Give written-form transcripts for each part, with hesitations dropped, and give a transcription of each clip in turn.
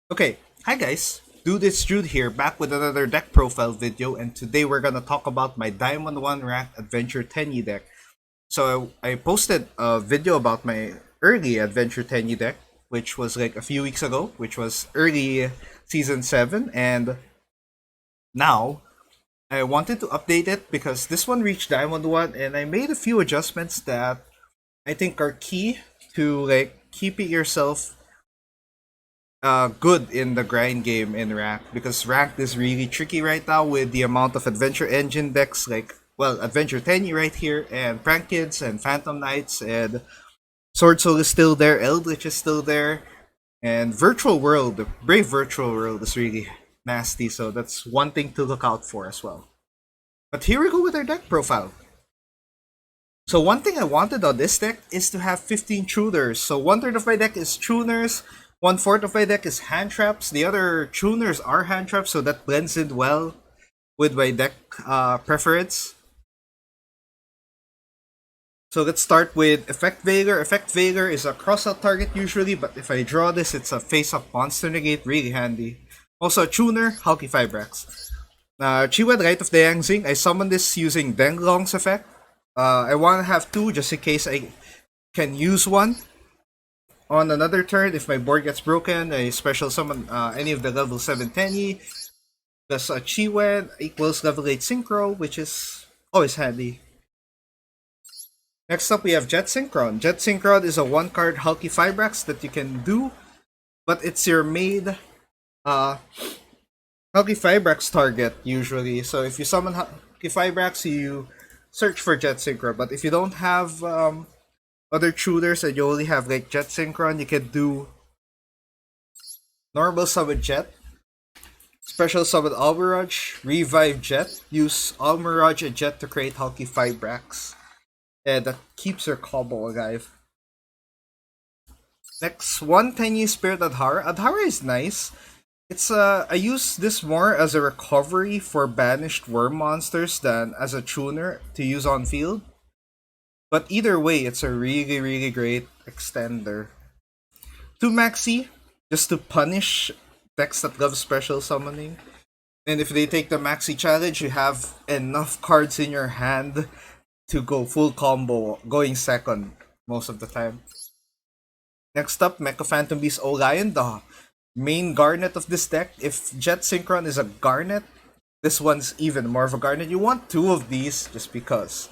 Okay, hi guys, Dude it's Jude here, back with another deck profile video, and today we're gonna talk about my Diamond 1 rank Adventure Tenyi deck. So I posted a video about my early Adventure Tenyi deck, which was like a few weeks ago, which was early Season 7, and now I wanted to update it because this one reached Diamond 1, and I made a few adjustments that I think are key to like keeping yourself good in the grind game in ranked, because ranked is really tricky right now with the amount of adventure engine decks like, well, Adventure Tenyi right here, and Prank Kids and Phantom Knights, and Sword Soul is still there, Eldritch is still there, and Virtual World, Brave Virtual World is really nasty, so that's one thing to look out for as well. But here we go with our deck profile. So one thing I wanted on this deck is to have 15 tuners. So one third of my deck is tuners, one fourth of my deck is hand traps. The other tuners are hand traps, so that blends in well with my deck preference. So let's start with Effect Veiler. Effect Veiler is a crossout target usually, but if I draw this, it's a face-up monster negate, really handy. Also a tuner, Hulky Fibrax. Chiwed Rite of the Yangzing, I summon this using Denglong's effect. I want to have two just in case I can use one. On another turn, if my board gets broken, I special summon any of the level 7 Tenyi. Plus a Chiwen equals level 8 Synchro, which is always handy. Next up, we have Jet Synchron. Jet Synchron is a one card Hulky Fibrax that you can do, but it's your main Hulky Fibrax target usually. So if you summon Hulky Fibrax, you search for Jet Synchron. But if you don't have other shooters and you only have like Jet Synchron, you can do normal summon Jet, special summon Almirage, revive Jet, use Almirage and Jet to create Hulky Fibrax. And that keeps your combo alive. Next, one Tenyi Spirit Adhara. Adhara is nice. It's I use this more as a recovery for banished worm monsters than as a tuner to use on field. But either way, it's a really great extender. Two Maxi, just to punish decks that love special summoning. And if they take the Maxi challenge, you have enough cards in your hand to go full combo, going second most of the time. Next up, Mecha Phantom Beast Olion, the main Garnet of this deck. If Jet Synchron is a Garnet, this one's even more of a Garnet. You want two of these just because.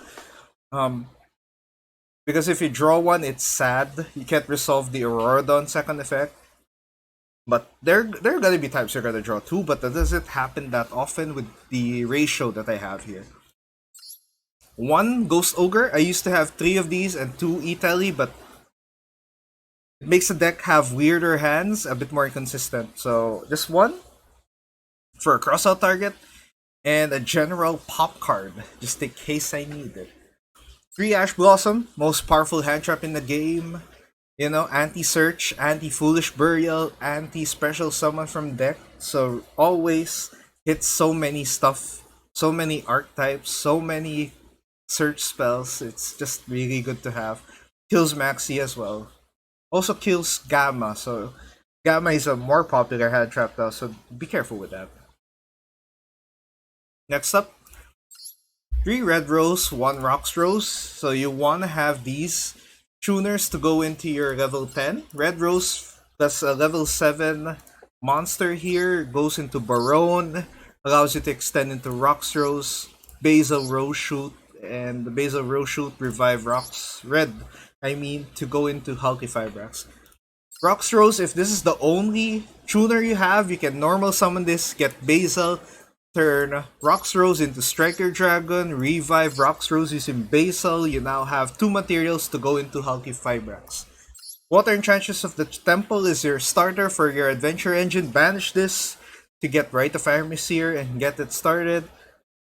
Because if you draw one, it's sad. You can't resolve the Auroradon second effect. But there are gonna be times you're gonna draw two, but that doesn't happen that often with the ratio that I have here. One Ghost Ogre. I used to have three of these and two E-Telly, but it makes the deck have weirder hands, a bit more inconsistent. So just one for a crossout target, and a general pop card, just in case I need it. Three Ash Blossom, most powerful hand trap in the game. You know, anti-search, anti-foolish burial, anti-special summon from deck. So always hits so many stuff, so many archetypes, so many search spells. It's just really good to have. Kills Maxi as well. Also kills Gamma, so Gamma is a more popular hand trap now, so be careful with that. Next up, 3 Red Rose, 1 Rocks Rose. So you want to have these tuners to go into your level 10. Red Rose plus a level 7 monster here goes into Barone, allows you to extend into Rocks Rose, Basil Rose Shoot, and the Basil Rose Shoot revive Rocks Red. I mean, to go into Hulky Fibrax. Rocks Rose, if this is the only tuner you have, you can normal summon this, get Basil, turn Rocks Rose into Striker Dragon, revive Rocks Rose using Basil. You now have two materials to go into Hulky Fibrax. Water Enchantress of the Temple is your starter for your adventure engine. Banish this to get Rite of Armiseer and get it started.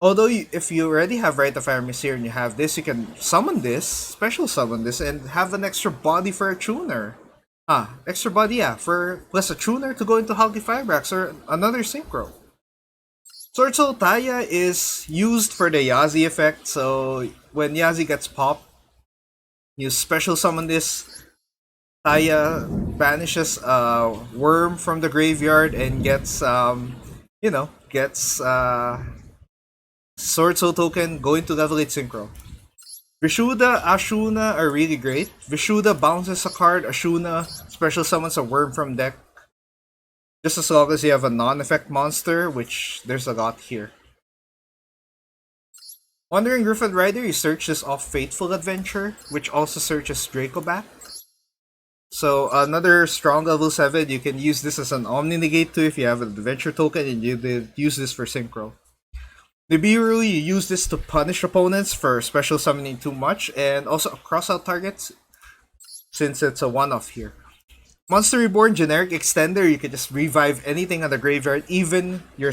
Although if you already have Rite of Armiseer and you have this, you can summon this, special summon this, and have an extra body for a tuner. Extra body, yeah, for plus a tuner to go into Hulky Fibrax or another Synchro. Sword Soul Taya is used for the Yazi effect, so when Yazi gets popped, you special summon this, Taya banishes a worm from the graveyard and gets gets Sword Soul token going to level 8 Synchro. Vishuda, Ashuna are really great. Vishuda bounces a card, Ashuna special summons a worm from deck. Just as long as you have a non-effect monster, which there's a lot here. Wandering Griffin Rider, you search this off Fateful Adventure, which also searches Dracoback. So another strong level 7, you can use this as an Omni Negate too if you have an Adventure token and you did use this for Synchro. Nibiru, you use this to punish opponents for special summoning too much and also crossout targets since it's a one-off here. Monster Reborn generic extender, you can just revive anything on the graveyard, even your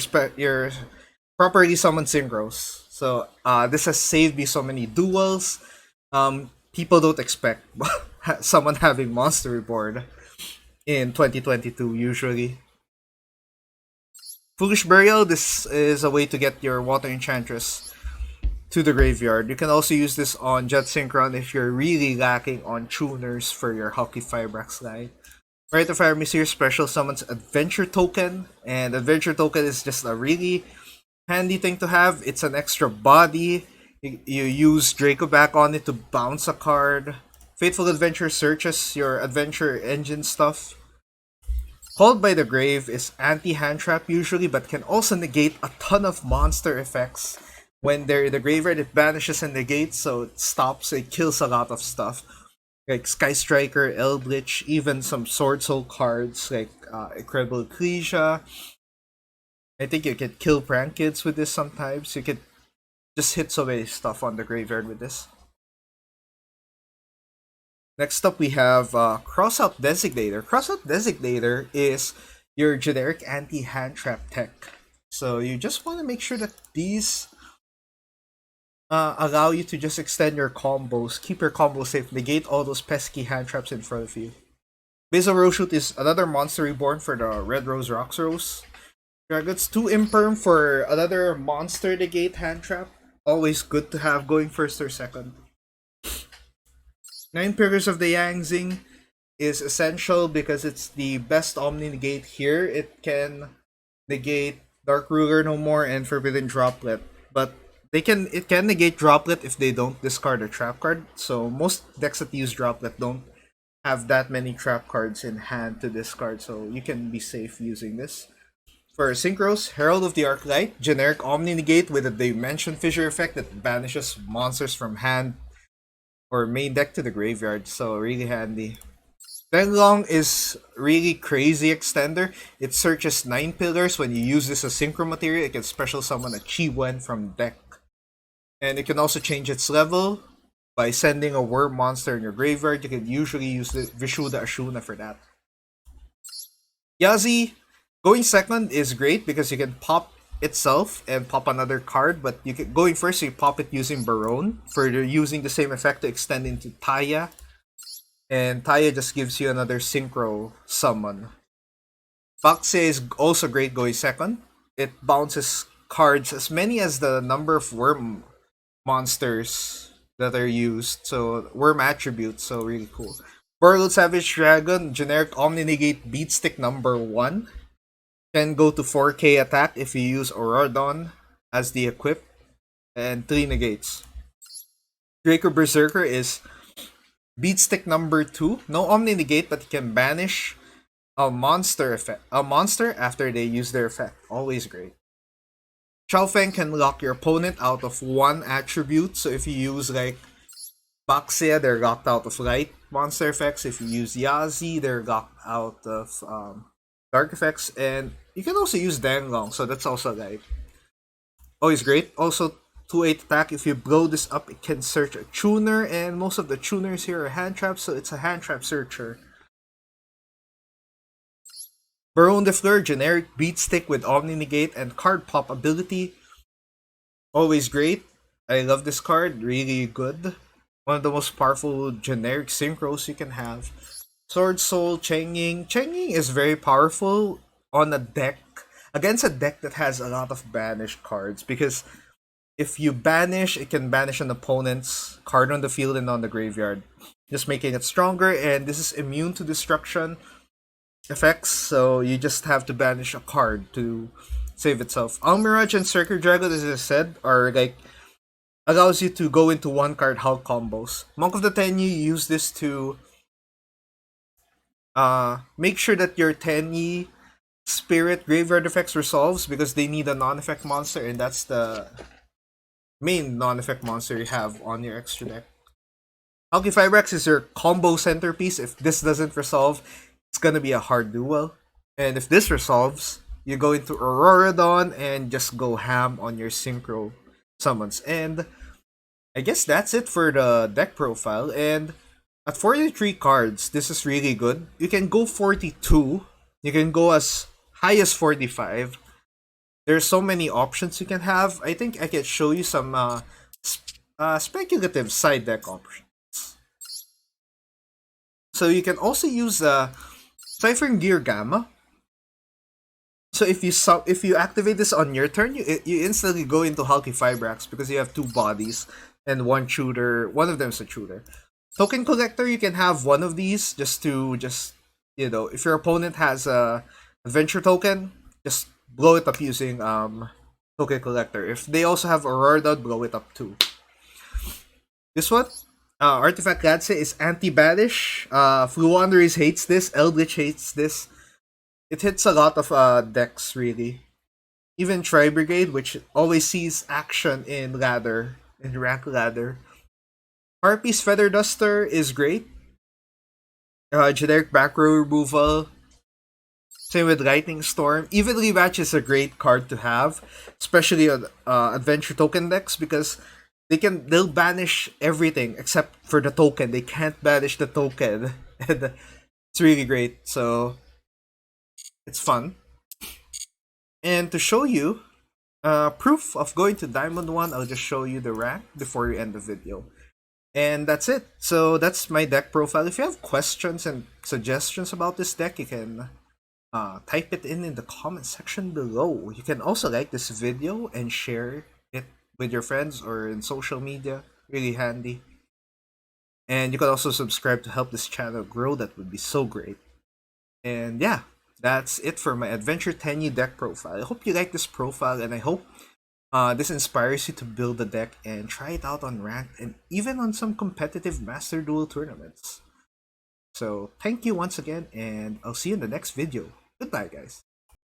properly summoned synchros. So this has saved me so many duels. People don't expect someone having Monster Reborn in 2022 usually. Foolish Burial, this is a way to get your Water Enchantress to the graveyard. You can also use this on Jet Synchron if you're really lacking on tuners for your Hockey Firebrax line. Rite of Fire Mystere special summons Adventure Token, and Adventure Token is just a really handy thing to have. It's an extra body. You use Dracoback on it to bounce a card. Fateful Adventure searches your adventure engine stuff. Called by the Grave is anti-hand trap usually, but can also negate a ton of monster effects. When they're in the graveyard, it banishes and negates, so it stops, it kills a lot of stuff. Like Sky Striker, Eldritch, even some Sword Soul cards like Incredible Ecclesia. I think you could kill prank kids with this sometimes. You could just hit so many stuff on the graveyard with this. Next up, we have Crossout Designator. Crossout Designator is your generic anti-hand trap tech. So you just want to make sure that these allow you to just extend your combos, keep your combos safe, negate all those pesky hand traps in front of you. Basil Roshoot is another monster reborn for the Red Rose Rocks Rose. Dragons 2 Imperm for another monster negate hand trap. Always good to have going first or second. 9 Pillars of the Yangzing is essential because it's the best Omni Negate here. It can negate Dark Ruler no more and Forbidden Droplet. But it can negate Droplet if they don't discard a trap card. So most decks that use Droplet don't have that many trap cards in hand to discard, so you can be safe using this. For Synchros, Herald of the Arclight, generic Omni Negate with a Dimension Fissure effect that banishes monsters from hand or main deck to the graveyard, so really handy. Denlong is really crazy extender. It searches 9 pillars. When you use this as synchro material, it can special summon a Chi-Wen from deck. And it can also change its level by sending a worm monster in your graveyard. You can usually use the Vishuda Ashuna for that. Yazi, going second is great because you can pop itself and pop another card, but you can going first you pop it using Barone for using the same effect to extend into Taya. And Taya just gives you another synchro summon. Bakse is also great going second. It bounces cards as many as the number of worm monsters that are used. So worm attributes, so really cool. Borrowed Savage Dragon, generic Omni Negate Beat Stick number 1. Can go to 4k attack if you use Aurodon as the equip. And 3 negates. Draco Berserker is Beat Stick number 2. No Omni Negate, but it can banish a monster after they use their effect. Always great. Chaofeng can lock your opponent out of one attribute. So if you use like Baxia, they're locked out of light monster effects. If you use Yazi, they're locked out of dark effects. And you can also use Danglong, so that's also light. Always great. Also 2-8 attack. If you blow this up, it can search a tuner, and most of the tuners here are hand traps, so it's a hand trap searcher. Baron de Fleur, generic beat stick with Omni Negate and card pop ability. Always great. I love this card, really good. One of the most powerful generic synchros you can have. Sword Soul, Chengying. Chengying is very powerful on a deck, against a deck that has a lot of banished cards, because If you banish, it can banish an opponent's card on the field and on the graveyard, just making it stronger. And this is immune to destruction effects, so you just have to banish a card to save itself. Almirage and Circuit Dragon, as I said, are like allows you to go into one card Hulk combos. Monk of the Tenyi, use this to make sure that your Tenyi Spirit graveyard effects resolves, because they need a non-effect monster, and that's the main non-effect monster you have on your extra deck. Alki Fibrax is your combo centerpiece. If this doesn't resolve, it's gonna be a hard duel. And if this resolves, you go into Aurora Dawn and just go ham on your synchro summons. And I guess that's it for the deck profile. And at 43 cards, this is really good. You can go 42. You can go as high as 45. There's so many options you can have. I think I can show you some speculative side deck options. So you can also use Siphon Gear Gamma. So if you activate this on your turn, you instantly go into Hulky Fibrax because you have two bodies and one shooter. One of them is a shooter. Token Collector, you can have one of these just if your opponent has a adventure token, just blow it up using Token Collector. If they also have Aurora, blow it up too. This one, Artifact Gadse, is anti-banish. Fluwanderies hates this. Eldritch hates this. It hits a lot of decks, really. Even Tri-Brigade, which always sees action in rank ladder. Harpy's Feather Duster is great. Generic back row removal. Same with Lightning Storm. Evenly Match is a great card to have, especially on adventure token decks, because they'll banish everything except for the token. They can't banish the token. And it's really great. So it's fun. And to show you proof of going to Diamond 1, I'll just show you the rank before we end the video. And that's it. So that's my deck profile. If you have questions and suggestions about this deck, you can type it in the comment section below. You can also like this video and share it with your friends or in social media. Really handy. And you can also subscribe to help this channel grow. That would be so great. And yeah, that's it for my Adventure Tenyi deck profile. I hope you like this profile, and I hope this inspires you to build a deck and try it out on ranked and even on some competitive Master Duel tournaments. So thank you once again, and I'll see you in the next video. Goodbye, guys.